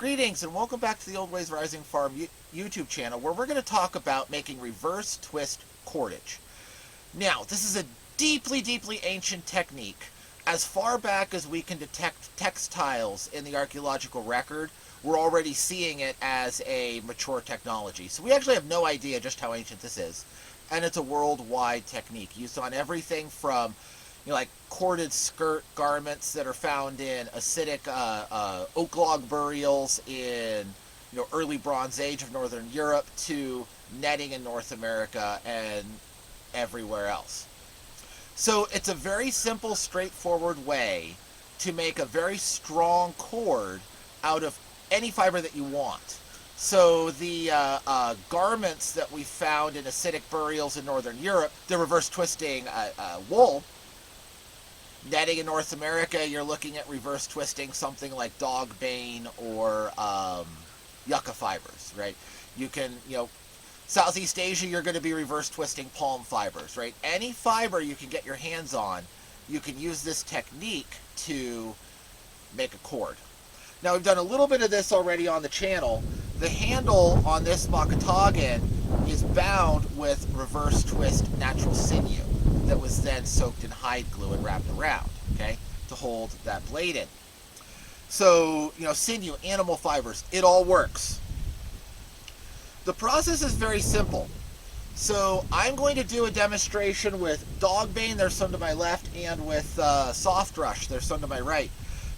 Greetings and welcome back to the Old Ways Rising Farm YouTube channel, where we're going to talk about making reverse twist cordage. Now, this is a deeply, deeply ancient technique. As far back as we can detect textiles in the archaeological record, we're already seeing it as a mature technology. So we actually have no idea just how ancient this is. And it's a worldwide technique used on everything from like corded skirt garments that are found in acidic oak log burials in early Bronze Age of Northern Europe to netting in North America and everywhere else. So it's a very simple, straightforward way to make a very strong cord out of any fiber that you want. So the garments that we found in acidic burials in Northern Europe, they're reverse twisting wool. Netting in North America, you're looking at reverse twisting something like Dogbane or yucca fibers, right? You can, Southeast Asia, you're going to be reverse twisting palm fibers, right? Any fiber you can get your hands on, you can use this technique to make a cord. Now, we've done a little bit of this already on the channel. The handle on this Dogbane is bound with reverse twist natural sinew that was then soaked in hide glue and wrapped around, okay, to hold that blade in. So, sinew, animal fibers, it all works. The process is very simple. So I'm going to do a demonstration with Dogbane, there's some to my left, and with soft rush, there's some to my right.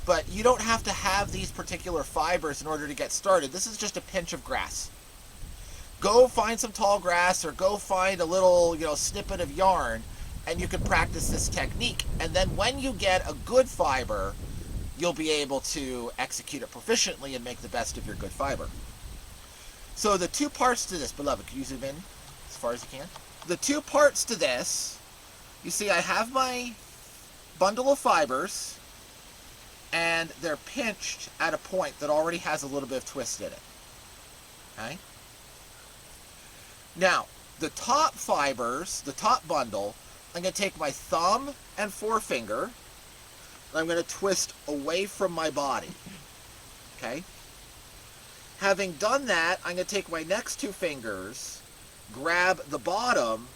But you don't have to have these particular fibers in order to get started. This is just a pinch of grass. Go find some tall grass or go find a little, snippet of yarn, and you can practice this technique. And then when you get a good fiber, you'll be able to execute it proficiently and make the best of your good fiber. So the two parts to this, beloved, can you zoom in as far as you can? The two parts to this, you see I have my bundle of fibers, and they're pinched at a point that already has a little bit of twist in it. Okay? Now, the top fibers, the top bundle, I'm going to take my thumb and forefinger, and I'm going to twist away from my body. Okay? Having done that, I'm going to take my next two fingers, grab the bottom,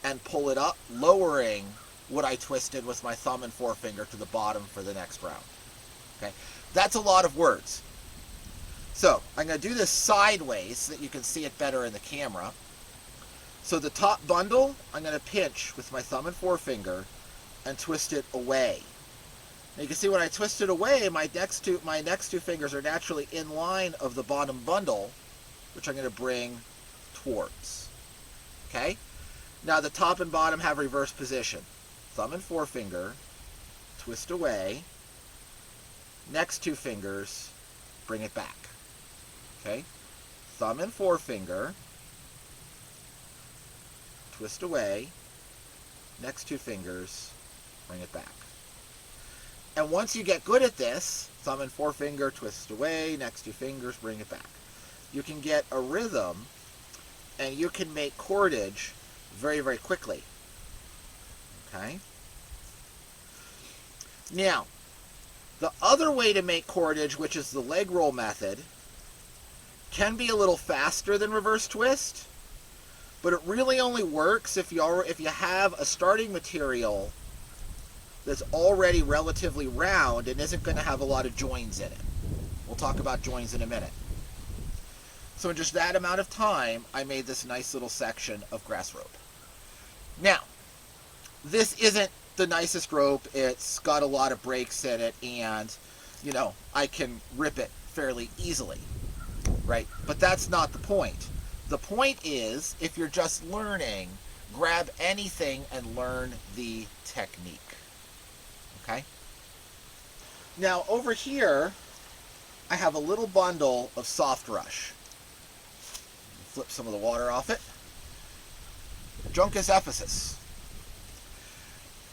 and pull it up, lowering what I twisted with my thumb and forefinger to the bottom for the next round. Okay? That's a lot of words. So, I'm going to do this sideways so that you can see it better in the camera. So the top bundle, I'm going to pinch with my thumb and forefinger and twist it away. Now you can see when I twist it away, my next two fingers are naturally in line of the bottom bundle, which I'm going to bring towards. Okay? Now the top and bottom have reverse position. Thumb and forefinger, twist away. Next two fingers, bring it back. Okay? Thumb and forefinger, twist away, next two fingers, bring it back. And once you get good at this, thumb and forefinger, twist away, next two fingers, bring it back. You can get a rhythm, and you can make cordage very, very quickly. Okay? Now, the other way to make cordage, which is the leg roll method, can be a little faster than reverse twist. But it really only works if you have a starting material that's already relatively round and isn't going to have a lot of joins in it. We'll talk about joins in a minute. So in just that amount of time, I made this nice little section of grass rope. Now, this isn't the nicest rope. It's got a lot of breaks in it, and, I can rip it fairly easily, right? But that's not the point. The point is, if you're just learning, grab anything and learn the technique. Okay? Now, over here, I have a little bundle of soft rush. Flip some of the water off it. Juncus ephesus.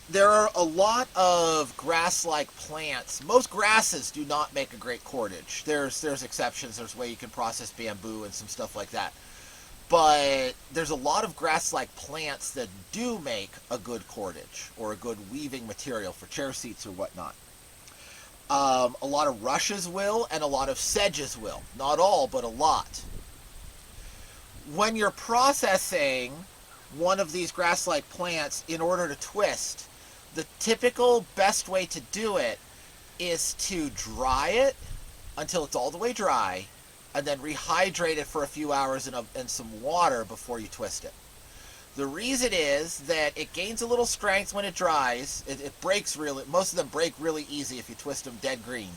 There are a lot of grass-like plants. Most grasses do not make a great cordage. There's exceptions. There's a way you can process bamboo and some stuff like that. But there's a lot of grass-like plants that do make a good cordage or a good weaving material for chair seats or whatnot. A lot of rushes will, and a lot of sedges will. Not all, but a lot. When you're processing one of these grass-like plants in order to twist, the typical best way to do it is to dry it until it's all the way dry, and then rehydrate it for a few hours in some water before you twist it. The reason is that it gains a little strength when it dries. It breaks really, most of them break really easy if you twist them dead green.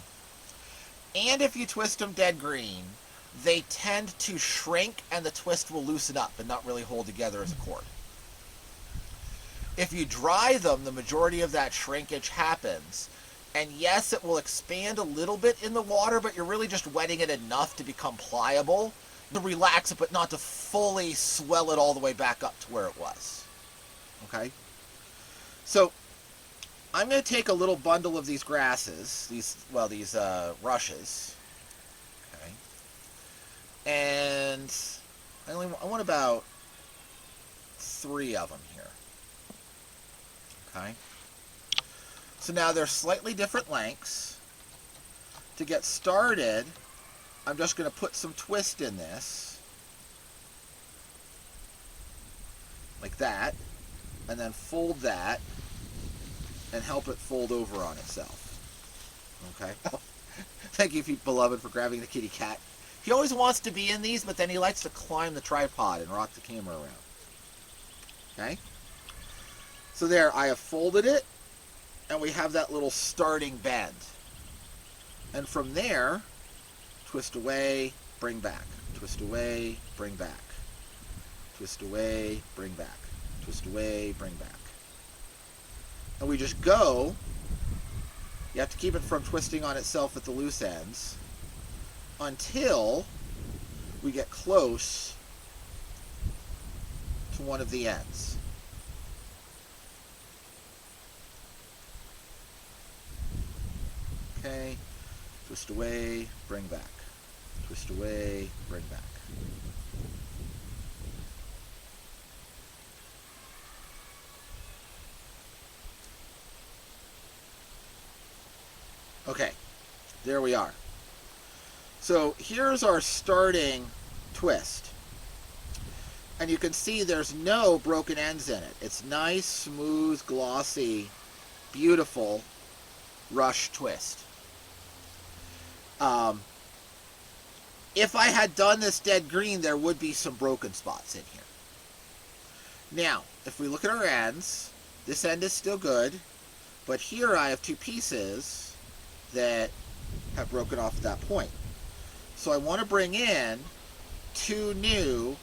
And if you twist them dead green, they tend to shrink and the twist will loosen up and not really hold together as a cord. If you dry them, the majority of that shrinkage happens. And yes, it will expand a little bit in the water, but you're really just wetting it enough to become pliable, to relax it, but not to fully swell it all the way back up to where it was. Okay? So, I'm going to take a little bundle of these grasses, these rushes. Okay? And I want about 3 of them here. Okay? So now they're slightly different lengths. To get started, I'm just going to put some twist in this, like that, and then fold that, and help it fold over on itself. Okay? Thank you, beloved, for grabbing the kitty cat. He always wants to be in these, but then he likes to climb the tripod and rock the camera around. Okay? So there, I have folded it, and we have that little starting bend. And from there, twist away, bring back. Twist away, bring back. Twist away, bring back. Twist away, bring back. And we just go. You have to keep it from twisting on itself at the loose ends until we get close to one of the ends. Okay. Twist away, bring back. Twist away, bring back. Okay, there we are. So here's our starting twist. And you can see there's no broken ends in it. It's nice, smooth, glossy, beautiful rush twist. If I had done this dead green, there would be some broken spots in here. Now, if we look at our ends, this end is still good, but here I have 2 pieces that have broken off at that point. So I want to bring in 2 new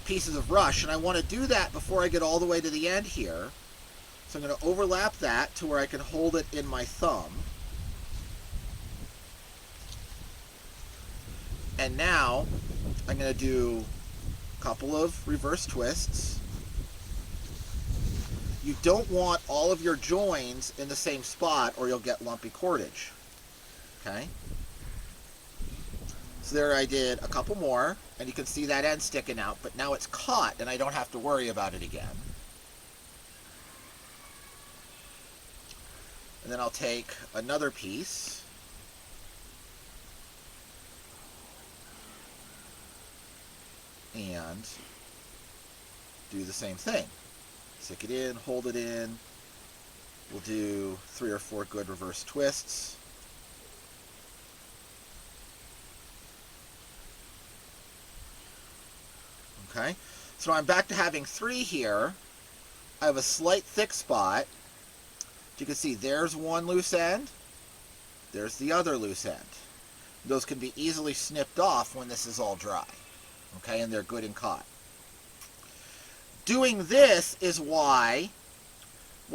pieces of rush, and I want to do that before I get all the way to the end here. So I'm going to overlap that to where I can hold it in my thumb. And now I'm going to do a couple of reverse twists. You don't want all of your joins in the same spot or you'll get lumpy cordage. Okay? So there I did a couple more, and you can see that end sticking out, but now it's caught and I don't have to worry about it again. And then I'll take another piece and do the same thing. Stick it in, hold it in. We'll do 3 or 4 good reverse twists. Okay, so I'm back to having 3 here. I have a slight thick spot. You can see there's one loose end, there's the other loose end. Those can be easily snipped off when this is all dry. Okay, and they're good and caught. Doing this is why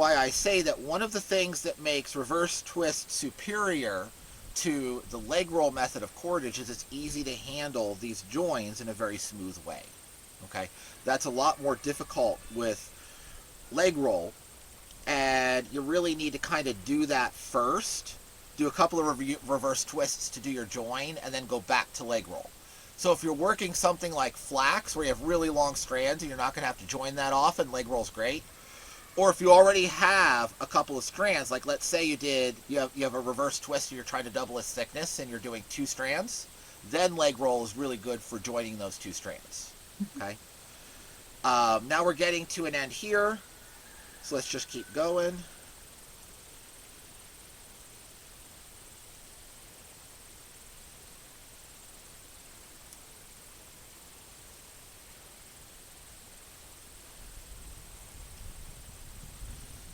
I say that one of the things that makes reverse twist superior to the leg roll method of cordage is it's easy to handle these joins in a very smooth way. Okay, that's a lot more difficult with leg roll, and you really need to kind of do that first. Do a couple of reverse twists to do your join, and then go back to leg roll. So if you're working something like flax, where you have really long strands and you're not going to have to join that often, leg roll's great. Or if you already have a couple of strands, like let's say you have a reverse twist and you're trying to double its thickness and you're doing 2 strands, then leg roll is really good for joining those 2 strands. Okay. Now we're getting to an end here, so let's just keep going.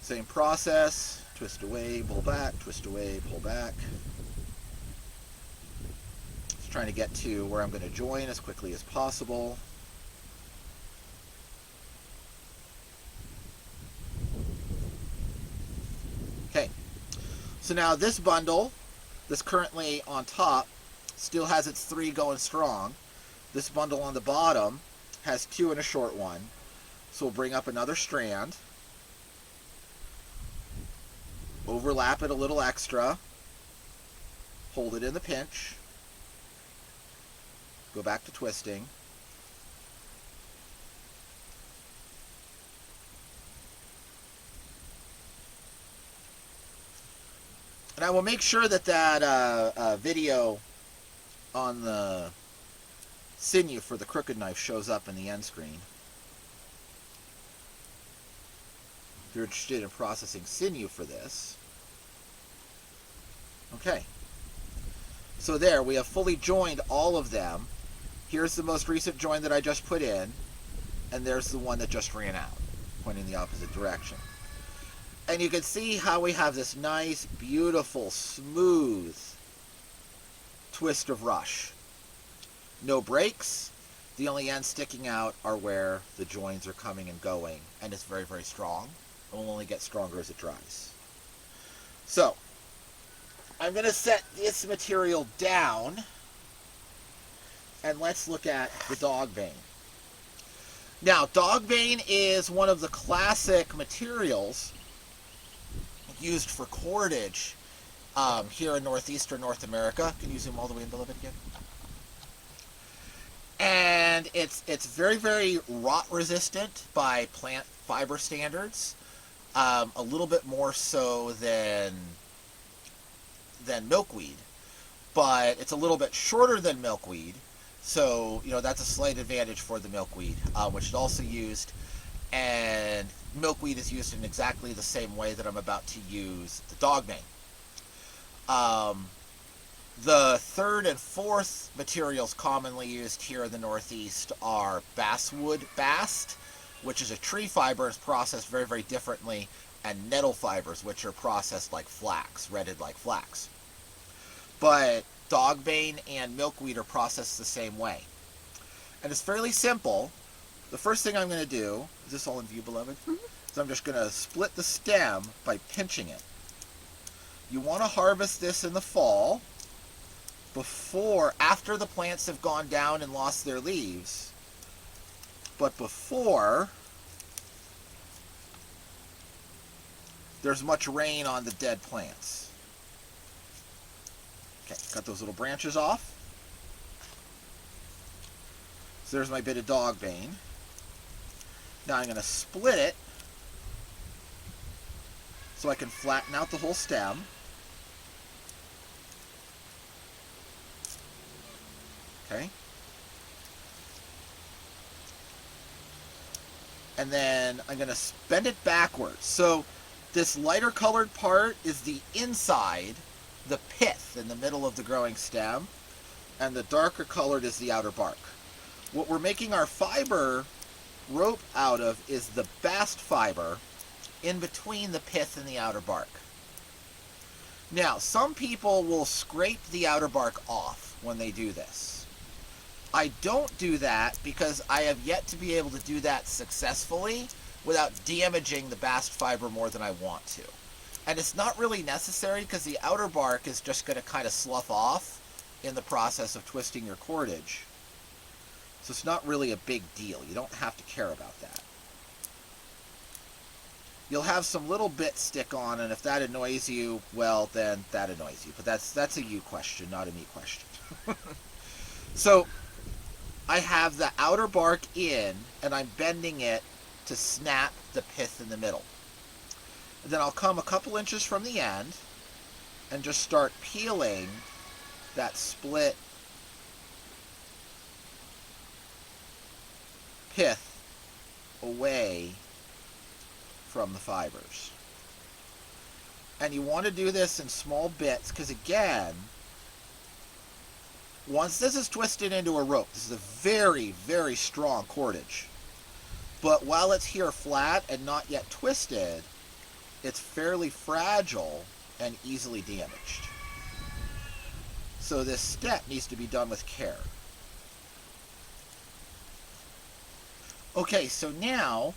Same process, twist away, pull back, twist away, pull back. Just trying to get to where I'm going to join as quickly as possible. Okay, so now this bundle that's currently on top still has its 3 going strong. This bundle on the bottom has 2 and a short one. So we'll bring up another strand. Overlap it a little extra, hold it in the pinch, go back to twisting, and I will make sure that video on the sinew for the crooked knife shows up in the end screen. If you're interested in processing sinew for this. Okay. So there, we have fully joined all of them. Here's the most recent join that I just put in, and there's the one that just ran out, pointing the opposite direction. And you can see how we have this nice, beautiful, smooth twist of rush. No breaks. The only ends sticking out are where the joins are coming and going, and it's very, very strong. It will only get stronger as it dries. So, I'm going to set this material down, and let's look at the Dogbane. Now, Dogbane is one of the classic materials used for cordage here in northeastern North America. Can you zoom all the way in a little bit again? And it's very, very rot resistant by plant fiber standards. A little bit more so than milkweed, but it's a little bit shorter than milkweed, so that's a slight advantage for the milkweed, which is also used, and milkweed is used in exactly the same way that I'm about to use the Dogbane. The third and fourth materials commonly used here in the Northeast are basswood bast, which is a tree fiber, is processed very, very differently, and nettle fibers, which are processed like flax, retted like flax. But Dogbane and milkweed are processed the same way. And it's fairly simple. The first thing I'm going to do, is this all in view, beloved? Mm-hmm. So I'm just going to split the stem by pinching it. You want to harvest this in the fall, after the plants have gone down and lost their leaves, but before there's much rain on the dead plants. Okay, got those little branches off. So there's my bit of Dogbane. Now I'm going to split it so I can flatten out the whole stem. Okay. And then I'm going to bend it backwards. So this lighter colored part is the inside, the pith in the middle of the growing stem, and the darker colored is the outer bark. What we're making our fiber rope out of is the bast fiber in between the pith and the outer bark. Now, some people will scrape the outer bark off when they do this. I don't do that because I have yet to be able to do that successfully without damaging the bast fiber more than I want to. And it's not really necessary because the outer bark is just going to kind of slough off in the process of twisting your cordage. So it's not really a big deal. You don't have to care about that. You'll have some little bits stick on, and if that annoys you, well, then that annoys you. But that's a you question, not a me question. So I have the outer bark in, and I'm bending it to snap the pith in the middle. And then I'll come a couple inches from the end and just start peeling that split pith away from the fibers. And you want to do this in small bits because, again, once this is twisted into a rope, this is a very, very strong cordage. But while it's here flat and not yet twisted, it's fairly fragile and easily damaged. So this step needs to be done with care. Okay, so now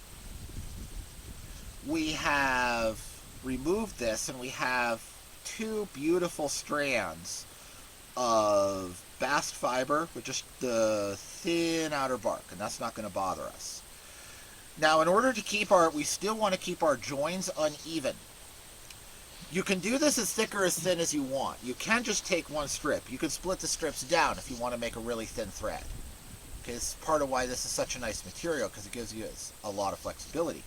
we have removed this and we have two beautiful strands of bast fiber with just the thin outer bark, and that's not going to bother us. Now, in order to keep we still want to keep our joins uneven. You can do this as thick or as thin as you want. You can just take one strip. You can split the strips down if you want to make a really thin thread. Okay, it's part of why this is such a nice material, because it gives you a lot of flexibility.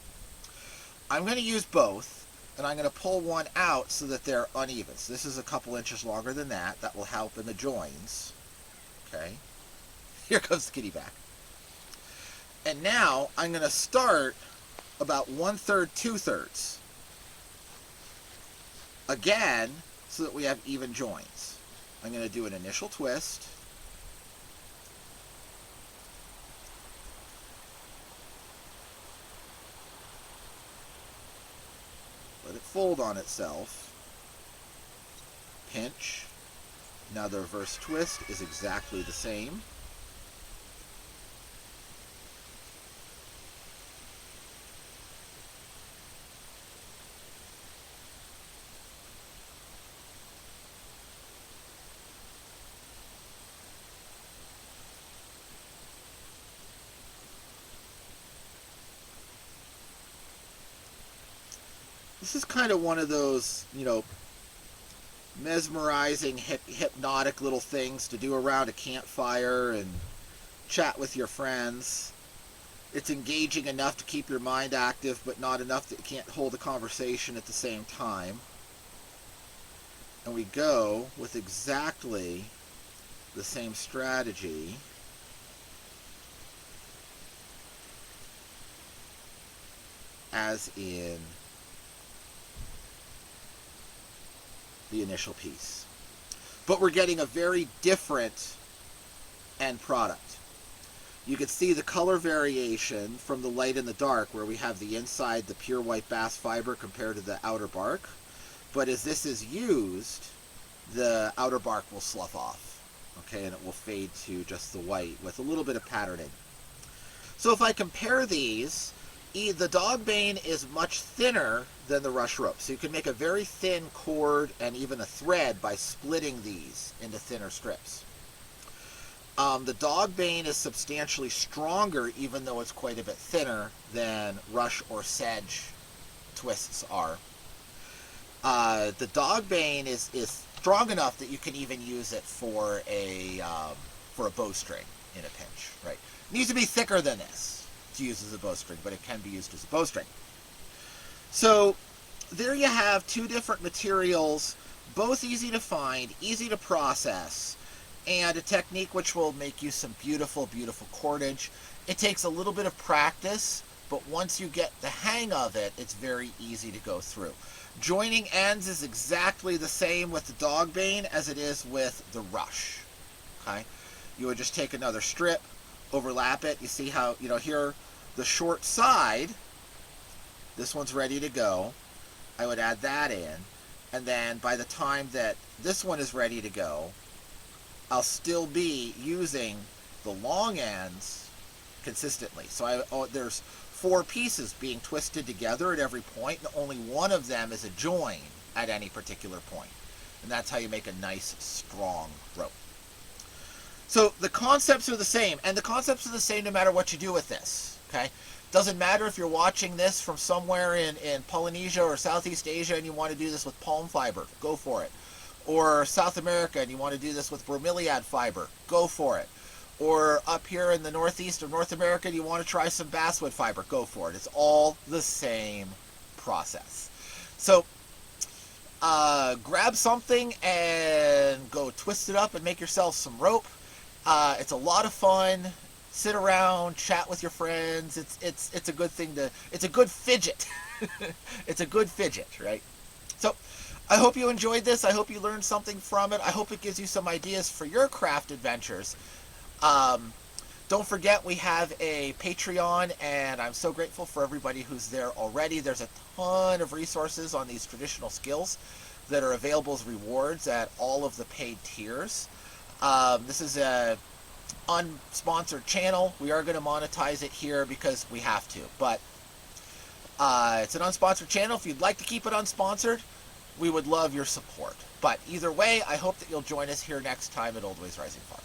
I'm going to use both, and I'm going to pull one out so that they're uneven. So this is a couple inches longer than that. That will help in the joins. Okay, here comes the kitty back. And now I'm going to start about 1/3, 2/3. Again, so that we have even joins. I'm going to do an initial twist. Let it fold on itself. Pinch. Now the reverse twist is exactly the same. This is kind of one of those, mesmerizing, hypnotic little things to do around a campfire and chat with your friends. It's engaging enough to keep your mind active, but not enough that you can't hold a conversation at the same time. And we go with exactly the same strategy as in the initial piece. But we're getting a very different end product. You can see the color variation from the light and the dark, where we have the inside, the pure white bast fiber compared to the outer bark. But as this is used, the outer bark will slough off, okay, and it will fade to just the white with a little bit of patterning. So if I compare these, the Dogbane is much thinner than the rush rope. So you can make a very thin cord and even a thread by splitting these into thinner strips. The Dogbane is substantially stronger, even though it's quite a bit thinner than rush or sedge twists are. The Dogbane is strong enough that you can even use it for a bowstring in a pinch. Right? It needs to be thicker than this to use as a bowstring, but it can be used as a bowstring. So there you have two different materials, both easy to find, easy to process, and a technique which will make you some beautiful, beautiful cordage. It takes a little bit of practice, but once you get the hang of it, it's very easy to go through. Joining ends is exactly the same with the Dogbane as it is with the rush. Okay? You would just take another strip, overlap it. You see how, here, the short side, this one's ready to go. I would add that in, and then by the time that this one is ready to go, I'll still be using the long ends consistently. So there's 4 pieces being twisted together at every point, and only one of them is a join at any particular point. And that's how you make a nice, strong rope. So the concepts are the same, and the concepts are the same no matter what you do with this. Okay? Doesn't matter if you're watching this from somewhere in Polynesia or Southeast Asia and you want to do this with palm fiber, go for it. Or South America and you want to do this with bromeliad fiber, go for it. Or up here in the northeast of North America and you want to try some basswood fiber, go for it. It's all the same process. So grab something and go twist it up and make yourself some rope. It's a lot of fun. Sit around, chat with your friends. It's a good thing to. It's a good fidget. It's a good fidget, right? So, I hope you enjoyed this. I hope you learned something from it. I hope it gives you some ideas for your craft adventures. Don't forget, we have a Patreon, and I'm so grateful for everybody who's there already. There's a ton of resources on these traditional skills that are available as rewards at all of the paid tiers. This is a unsponsored channel. We are going to monetize it here because we have to, but it's an unsponsored channel. If you'd like to keep it unsponsored, we would love your support. But either way, I hope that you'll join us here next time at Old Ways Rising Farm.